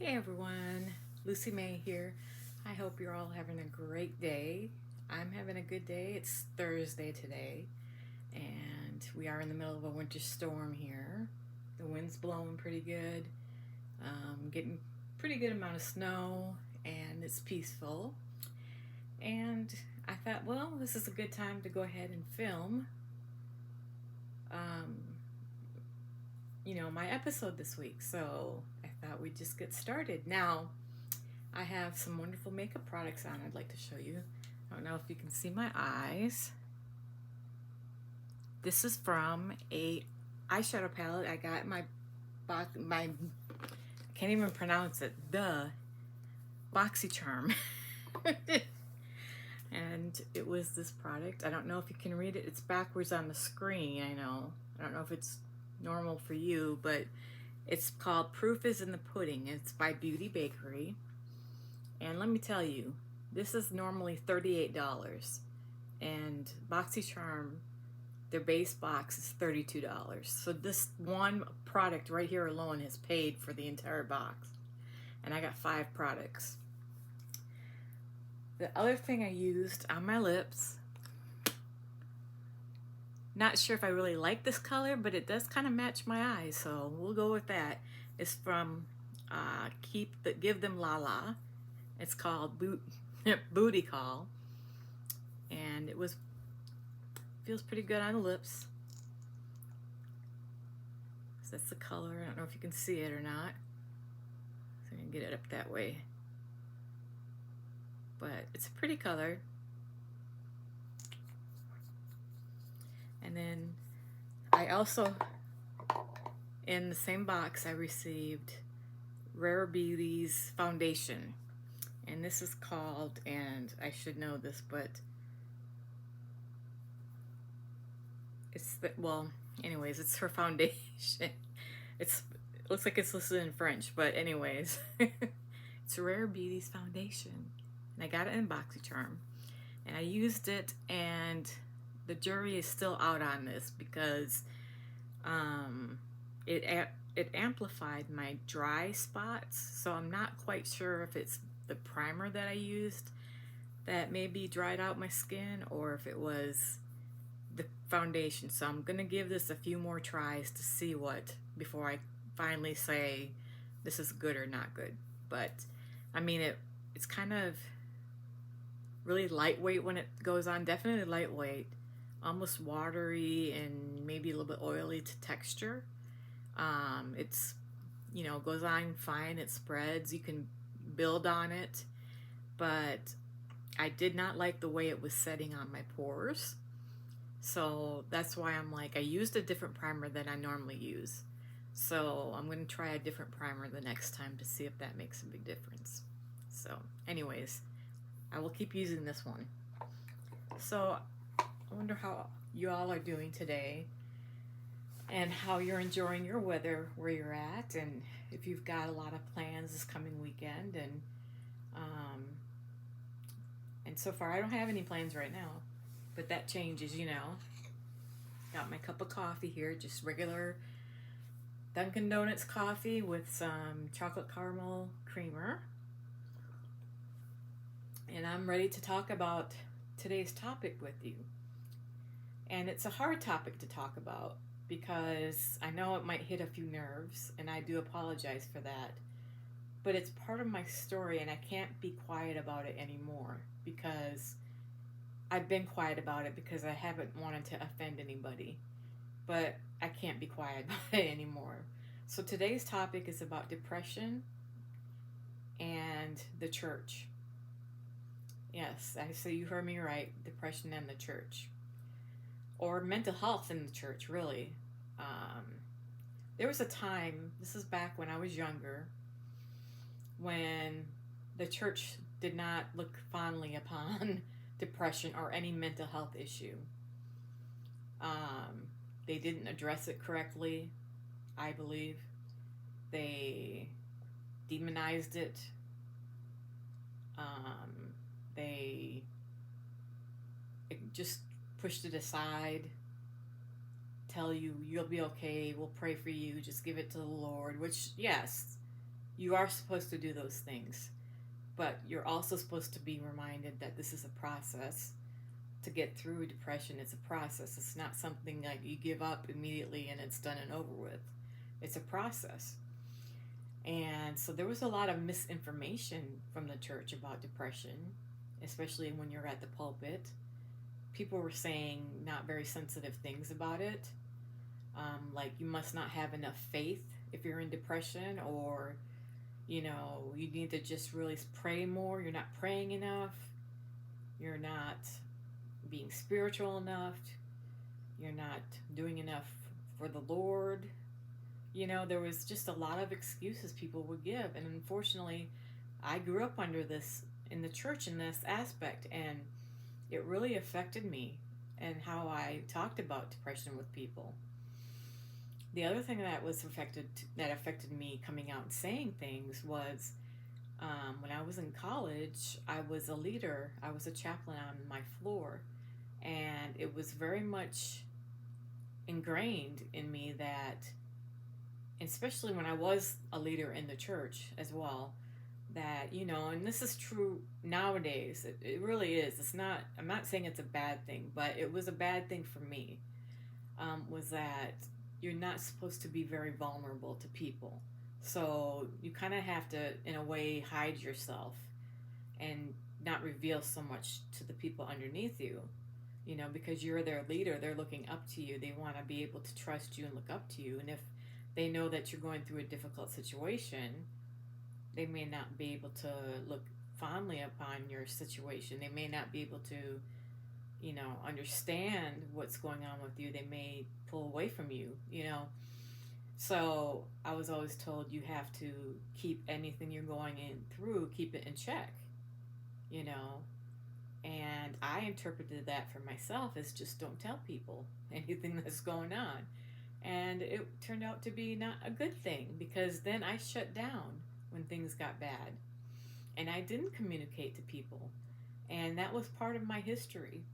Hey everyone, Lucy May here. I hope you're all having a great day. I'm having a good day. It's Thursday today, and we are in the middle of a winter storm here. The wind's blowing pretty good, getting pretty good amount of snow, and it's peaceful. And I thought, well, this is a good time to go ahead and film, um, my episode this week. So I thought we'd just get started. Now, I have some wonderful makeup products on I'd like to show you. I don't know if you can see my eyes. This is from a eyeshadow palette I got in my I can't even pronounce it. The BoxyCharm. And it was this product. I don't know if you can read it. It's backwards on the screen, I know. I don't know if it's normal for you, but it's called Proof is in the Pudding. It's by Beauty Bakery. And let me tell you, this is normally $38. And BoxyCharm, their base box is $32. So this one product right here alone has paid for the entire box. And I got 5 products. The other thing I used on my lips, not sure if I really like this color, but it does kind of match my eyes, so we'll go with that. It's from Give Them La La. It's called Booty Call, and feels pretty good on the lips. So that's the color. I don't know if you can see it or not. So I can get it up that way. But it's a pretty color. And then I also, in the same box, I received Rare Beauty's foundation. And this is called, and I should know this, but it's it's her foundation. It looks like it's listed in French, but anyways, it's Rare Beauty's foundation. And I got it in BoxyCharm, and I used it, and the jury is still out on this because it amplified my dry spots. So I'm not quite sure if it's the primer that I used that maybe dried out my skin, or if it was the foundation. So I'm gonna give this a few more tries to see before I finally say this is good or not good. But I mean, it's kind of really lightweight when it goes on. Definitely lightweight, almost watery, and maybe a little bit oily to texture. It's goes on fine. It spreads. You can build on it, but I did not like the way it was setting on my pores. So that's why I'm like, I used a different primer than I normally use. So I'm going to try a different primer the next time to see if that makes a big difference. So anyways, I will keep using this one. So I wonder how you all are doing today, and how you're enjoying your weather where you're at, and if you've got a lot of plans this coming weekend. And so far I don't have any plans right now, but that changes. Got my cup of coffee here, just regular Dunkin' Donuts coffee with some chocolate caramel creamer. And I'm ready to talk about today's topic with you. And it's a hard topic to talk about because I know it might hit a few nerves, and I do apologize for that. But it's part of my story, and I can't be quiet about it anymore because I've been quiet about it because I haven't wanted to offend anybody. But I can't be quiet about it anymore. So today's topic is about depression and the church. Yes, so you heard me right, depression and the church. Or mental health in the church, really. There was a time, this is back when I was younger, when the church did not look fondly upon depression or any mental health issue. They didn't address it correctly, I believe. They demonized it. They just pushed it aside. Tell you, you'll be okay, we'll pray for you, just give it to the Lord. Which, yes, You are supposed to do those things, but you're also supposed to be reminded that this is a process. To get through depression, it's a process. It's not something like you give up immediately and it's done and over with. It's a process. And so there was a lot of misinformation from the church about depression, especially when you're at the pulpit. People were saying not very sensitive things about it, like you must not have enough faith if you're in depression, or you need to just really pray more. You're not praying enough. You're not being spiritual enough. You're not doing enough for the Lord. There was just a lot of excuses people would give. And unfortunately, I grew up under this in the church in this aspect, and it really affected me and how I talked about depression with people. The other thing that affected me coming out and saying things was when I was in college, I was a leader. I was a chaplain on my floor, and it was very much ingrained in me that, especially when I was a leader in the church as well, that, and this is true nowadays, it really is. I'm not saying it's a bad thing, but it was a bad thing for me, was that you're not supposed to be very vulnerable to people. So you kind of have to, in a way, hide yourself and not reveal so much to the people underneath you, because you're their leader. They're looking up to you. They want to be able to trust you and look up to you. And if they know that you're going through a difficult situation, they may not be able to look fondly upon your situation. They may not be able to, understand what's going on with you. They may pull away from you. So I was always told you have to keep anything you're going in through, keep it in check, and I interpreted that for myself as just don't tell people anything that's going on. And it turned out to be not a good thing, because then I shut down when things got bad. And I didn't communicate to people. And that was part of my history.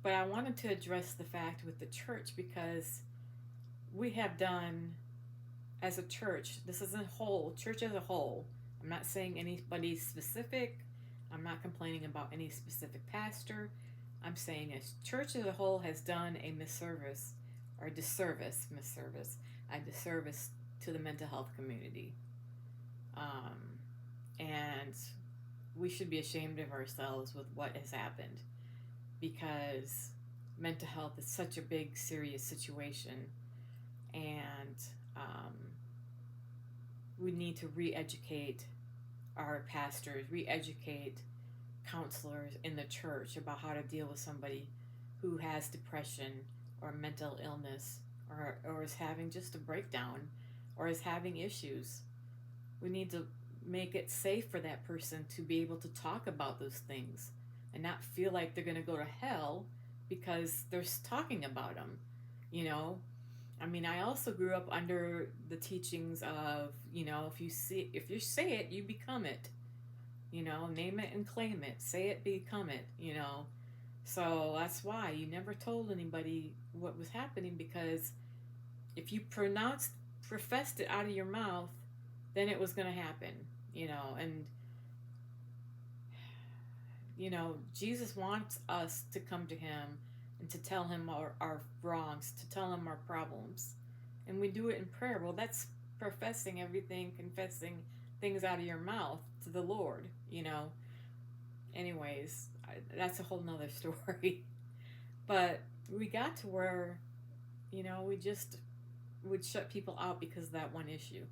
But I wanted to address the fact with the church, because we have done, as a church, this is a whole, church as a whole. I'm not saying anybody specific. I'm not complaining about any specific pastor. I'm saying as church as a whole has done a disservice to the mental health community. And we should be ashamed of ourselves with what has happened, because mental health is such a big, serious situation, and we need to re-educate our pastors, re-educate counselors in the church about how to deal with somebody who has depression or mental illness, or is having just a breakdown, or is having issues. We need to make it safe for that person to be able to talk about those things and not feel like they're going to go to hell because they're talking about them. I also grew up under the teachings of, if you say it, you become it. Name it and claim it. Say it, become it. So that's why you never told anybody what was happening, because if you professed it out of your mouth, then it was going to happen. And Jesus wants us to come to him and to tell him our wrongs, to tell him our problems. And we do it in prayer. Well, that's professing everything, confessing things out of your mouth to the Lord, Anyways, that's a whole nother story. But we got to where, we just would shut people out because of that one issue.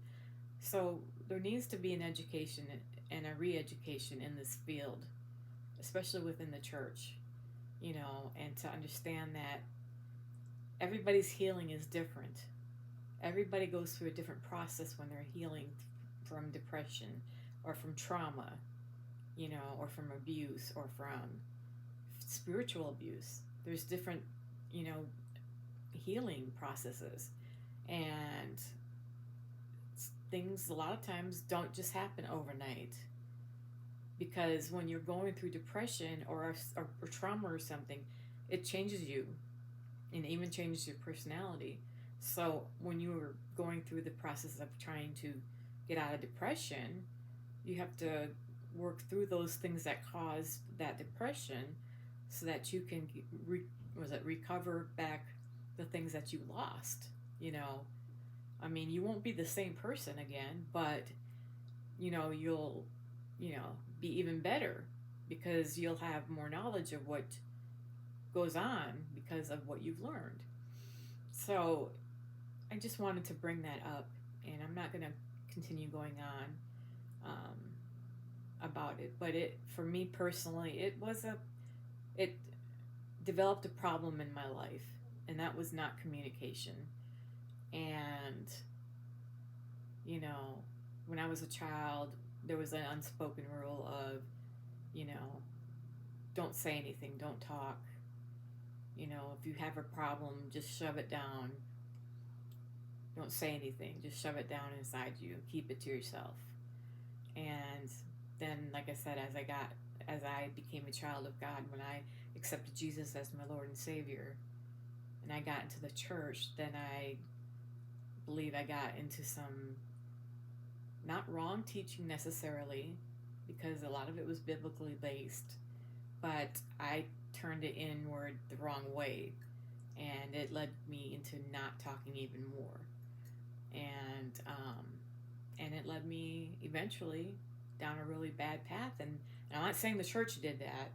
So there needs to be an education and a re-education in this field, especially within the church, and to understand that everybody's healing is different. Everybody goes through a different process when they're healing from depression or from trauma, or from abuse or from spiritual abuse. There's different, healing processes. And things a lot of times don't just happen overnight, because when you're going through depression or trauma or something, it changes you and even changes your personality. So when you were going through the process of trying to get out of depression, you have to work through those things that cause that depression so that you can recover back the things that you lost. You know, I mean, you won't be the same person again, but you'll be even better because you'll have more knowledge of what goes on because of what you've learned. So I just wanted to bring that up, and I'm not going to continue going on about it. But it, for me personally, it developed a problem in my life, and that was not communication. And when I was a child, there was an unspoken rule of, you know, don't say anything, don't talk. If you have a problem, just shove it down. Don't say anything, just shove it down inside you, keep it to yourself. And then, like I said, as I became a child of God, when I accepted Jesus as my Lord and Savior, and I got into the church, then I believe I got into some not wrong teaching necessarily, because a lot of it was biblically based, but I turned it inward the wrong way, and it led me into not talking even more, and it led me eventually down a really bad path. And I'm not saying the church did that.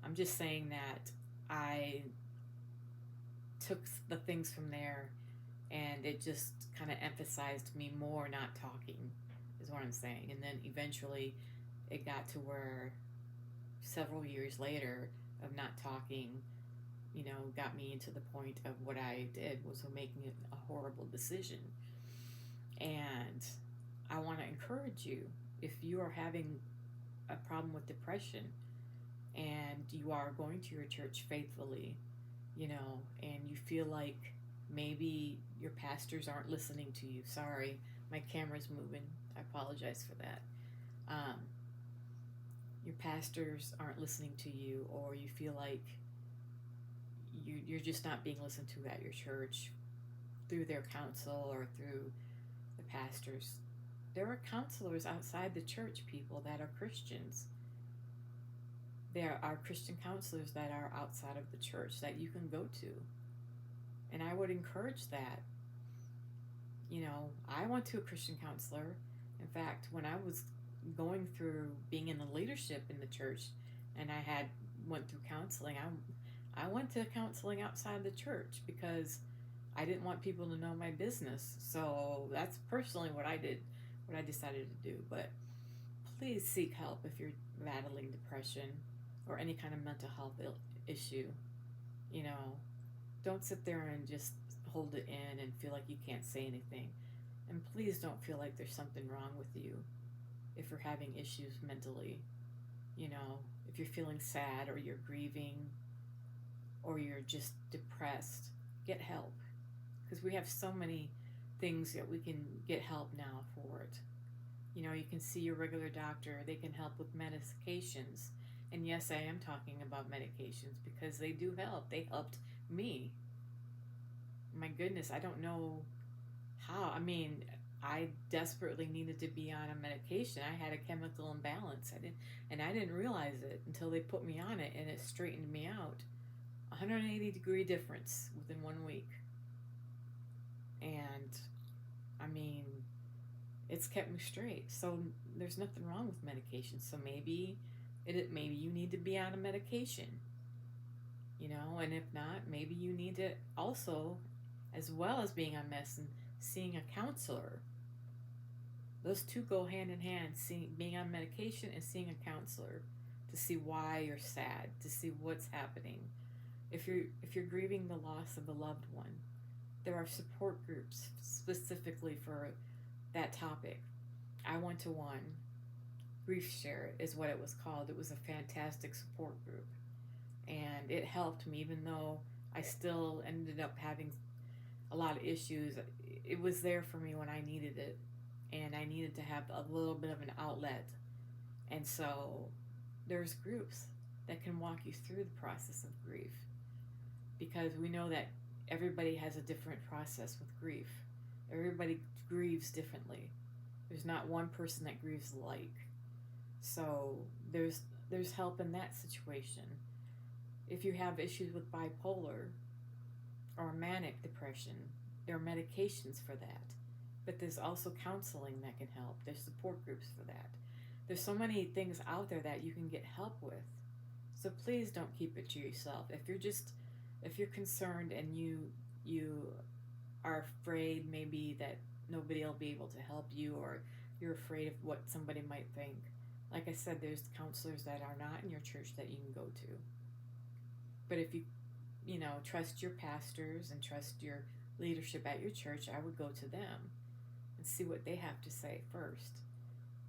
I'm just saying that I took the things from there, and it just kind of emphasized me more not talking, is what I'm saying. And then eventually it got to where several years later of not talking, got me into the point of what I did was making a horrible decision. And I want to encourage you, if you are having a problem with depression and you are going to your church faithfully, and you feel like maybe your pastors aren't listening to you. Sorry, my camera's moving. I apologize for that. Your pastors aren't listening to you, or you feel like you're just not being listened to at your church through their counsel or through the pastors. There are counselors outside the church, people that are Christians. There are Christian counselors that are outside of the church that you can go to. And I would encourage that. I went to a Christian counselor. In fact, when I was going through being in the leadership in the church, and I went through counseling, I went to counseling outside the church because I didn't want people to know my business. So that's personally what I did, what I decided to do. But please seek help if you're battling depression or any kind of mental health issue. Don't sit there and just hold it in and feel like you can't say anything. And please don't feel like there's something wrong with you if you're having issues mentally. If you're feeling sad, or you're grieving, or you're just depressed, get help. Because we have so many things that we can get help now for it. You can see your regular doctor. They can help with medications. And yes, I am talking about medications because they do help. They helped me. My goodness, I don't know how. I mean, I desperately needed to be on a medication. I had a chemical imbalance. I didn't realize it until they put me on it, and it straightened me out. 180-degree difference within 1 week. And I mean, it's kept me straight. So there's nothing wrong with medication. So maybe you need to be on a medication. And if not, maybe you need to also, as well as being on medicine, seeing a counselor. Those two go hand in hand, being on medication and seeing a counselor to see why you're sad, to see what's happening. If you're grieving the loss of a loved one, there are support groups specifically for that topic. I went to one. Grief Share is what it was called. It was a fantastic support group. And it helped me, even though I still ended up having a lot of issues. It was there for me when I needed it. And I needed to have a little bit of an outlet. And so there's groups that can walk you through the process of grief. Because we know that everybody has a different process with grief. Everybody grieves differently. There's not one person that grieves alike. So there's help in that situation. If you have issues with bipolar or manic depression, there are medications for that. But there's also counseling that can help. There's support groups for that. There's so many things out there that you can get help with. So please don't keep it to yourself. If you're concerned and you are afraid maybe that nobody will be able to help you, or you're afraid of what somebody might think. Like I said, there's counselors that are not in your church that you can go to. But if you trust your pastors and trust your leadership at your church, I would go to them and see what they have to say first.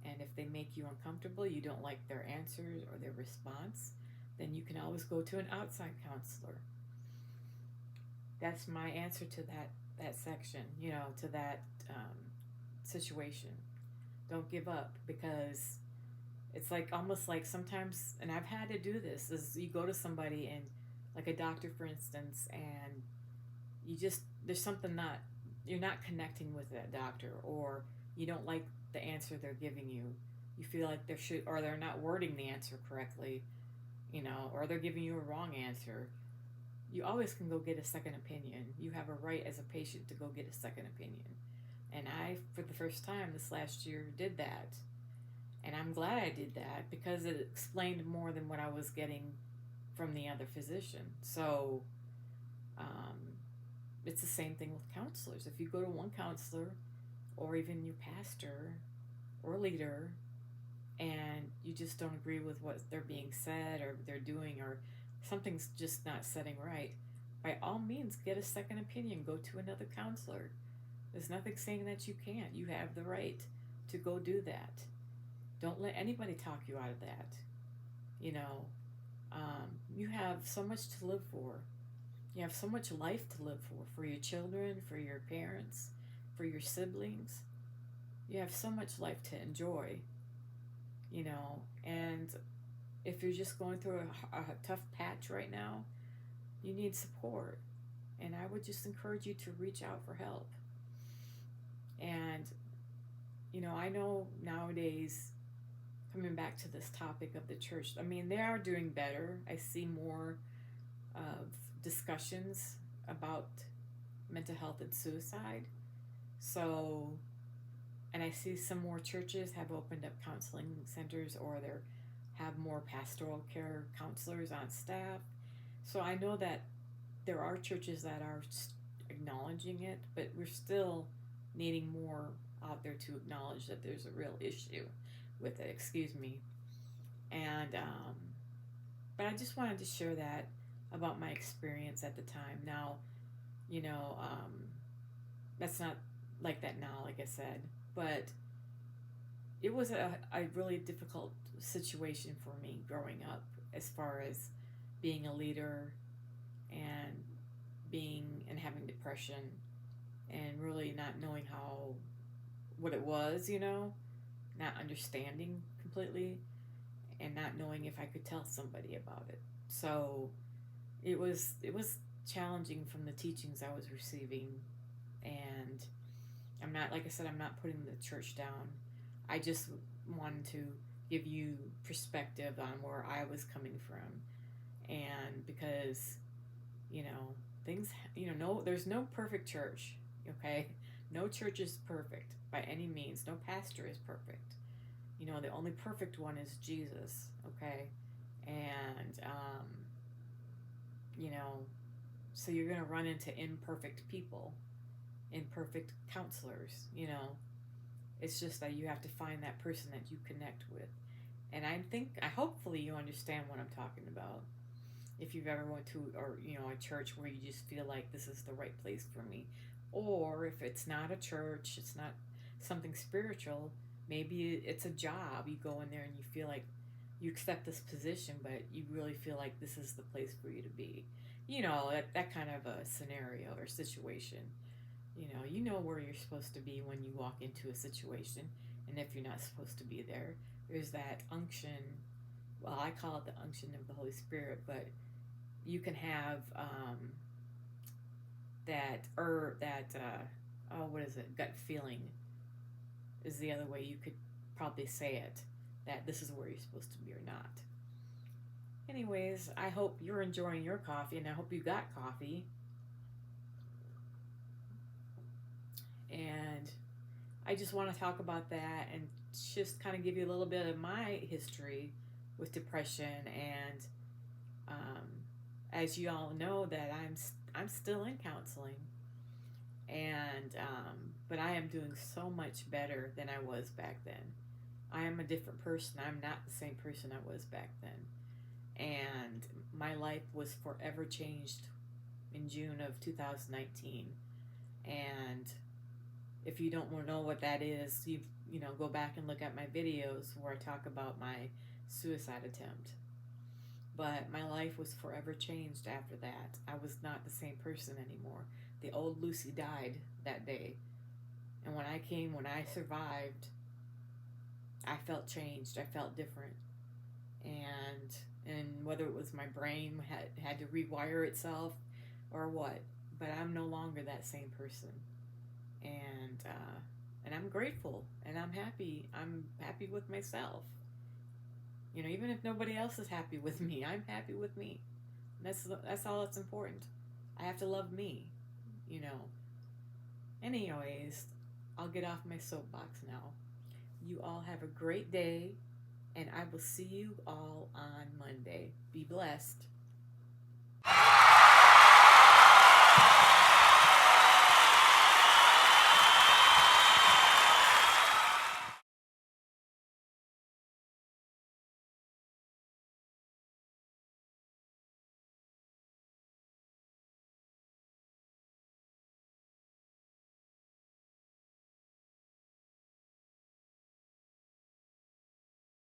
And if they make you uncomfortable, you don't like their answers or their response, then you can always go to an outside counselor. That's my answer to that section, to that situation. Don't give up, because it's like almost like sometimes, and I've had to do this, is you go to somebody and like a doctor, for instance, and there's something you're not connecting with that doctor, or you don't like the answer they're giving you. You feel like they're not wording the answer correctly, or they're giving you a wrong answer. You always can go get a second opinion. You have a right as a patient to go get a second opinion. And I, for the first time this last year, did that. And I'm glad I did that, because it explained more than what I was getting from the other physician. So it's the same thing with counselors. If you go to one counselor, or even your pastor or leader, and you just don't agree with what they're being said or they're doing, or something's just not setting right, by all means get a second opinion. Go to another counselor. There's nothing saying that you can't. You have the right to go do that. Don't let anybody talk you out of that. You have so much to live for. You have so much life to live for your children, for your parents, for your siblings. You have so much life to enjoy, and if you're just going through a tough patch right now, you need support. And I would just encourage you to reach out for help. And, I know nowadays, coming back to this topic of the church, I mean, they are doing better. I see more of discussions about mental health and suicide. So, and I see some more churches have opened up counseling centers, or they have more pastoral care counselors on staff. So I know that there are churches that are acknowledging it, but we're still needing more out there to acknowledge that there's a real issue with it. Excuse me. And but I just wanted to share that about my experience at the time. Now, that's not like that now, like I said, but it was a really difficult situation for me growing up, as far as being a leader and having depression, and really not knowing what it was, not understanding completely, and not knowing if I could tell somebody about it. So it was challenging from the teachings I was receiving. And I'm not, like I said, I'm not putting the church down. I just wanted to give you perspective on where I was coming from. And because, things, no, there's no perfect church, okay? No church is perfect by any means. No pastor is perfect. The only perfect one is Jesus, okay? And, so you're going to run into imperfect people, imperfect counselors, It's just that you have to find that person that you connect with. And hopefully you understand what I'm talking about. If you've ever went to, or, a church where you just feel like this is the right place for me. Or if it's not a church, it's not something spiritual, maybe it's a job. You go in there and you feel like you accept this position, but you really feel like this is the place for you to be. That kind of a scenario or situation. You know where you're supposed to be when you walk into a situation, and if you're not supposed to be there, there's that unction. Well, I call it the unction of the Holy Spirit, but you can have what is it, gut feeling is the other way you could probably say it, that this is where you're supposed to be or not. Anyways, I hope you're enjoying your coffee, and I hope you got coffee. And I just want to talk about that and just kind of give you a little bit of my history with depression. And as you all know, that I'm still in counseling, and but I am doing so much better than I was back then. I am a different person. I'm not the same person I was back then, and my life was forever changed in June of 2019. And if you don't know what that is, go back and look at my videos where I talk about my suicide attempt. But my life was forever changed after that. I was not the same person anymore. The old Lucy died that day. And when I survived, I felt changed. I felt different. And whether it was my brain had to rewire itself or what, but I'm no longer that same person. And I'm grateful, and I'm happy. I'm happy with myself. Even if nobody else is happy with me, I'm happy with me. That's all that's important. I have to love me. you know. Anyways, I'll get off my soapbox now. You all have a great day, and I will see you all on Monday. Be blessed.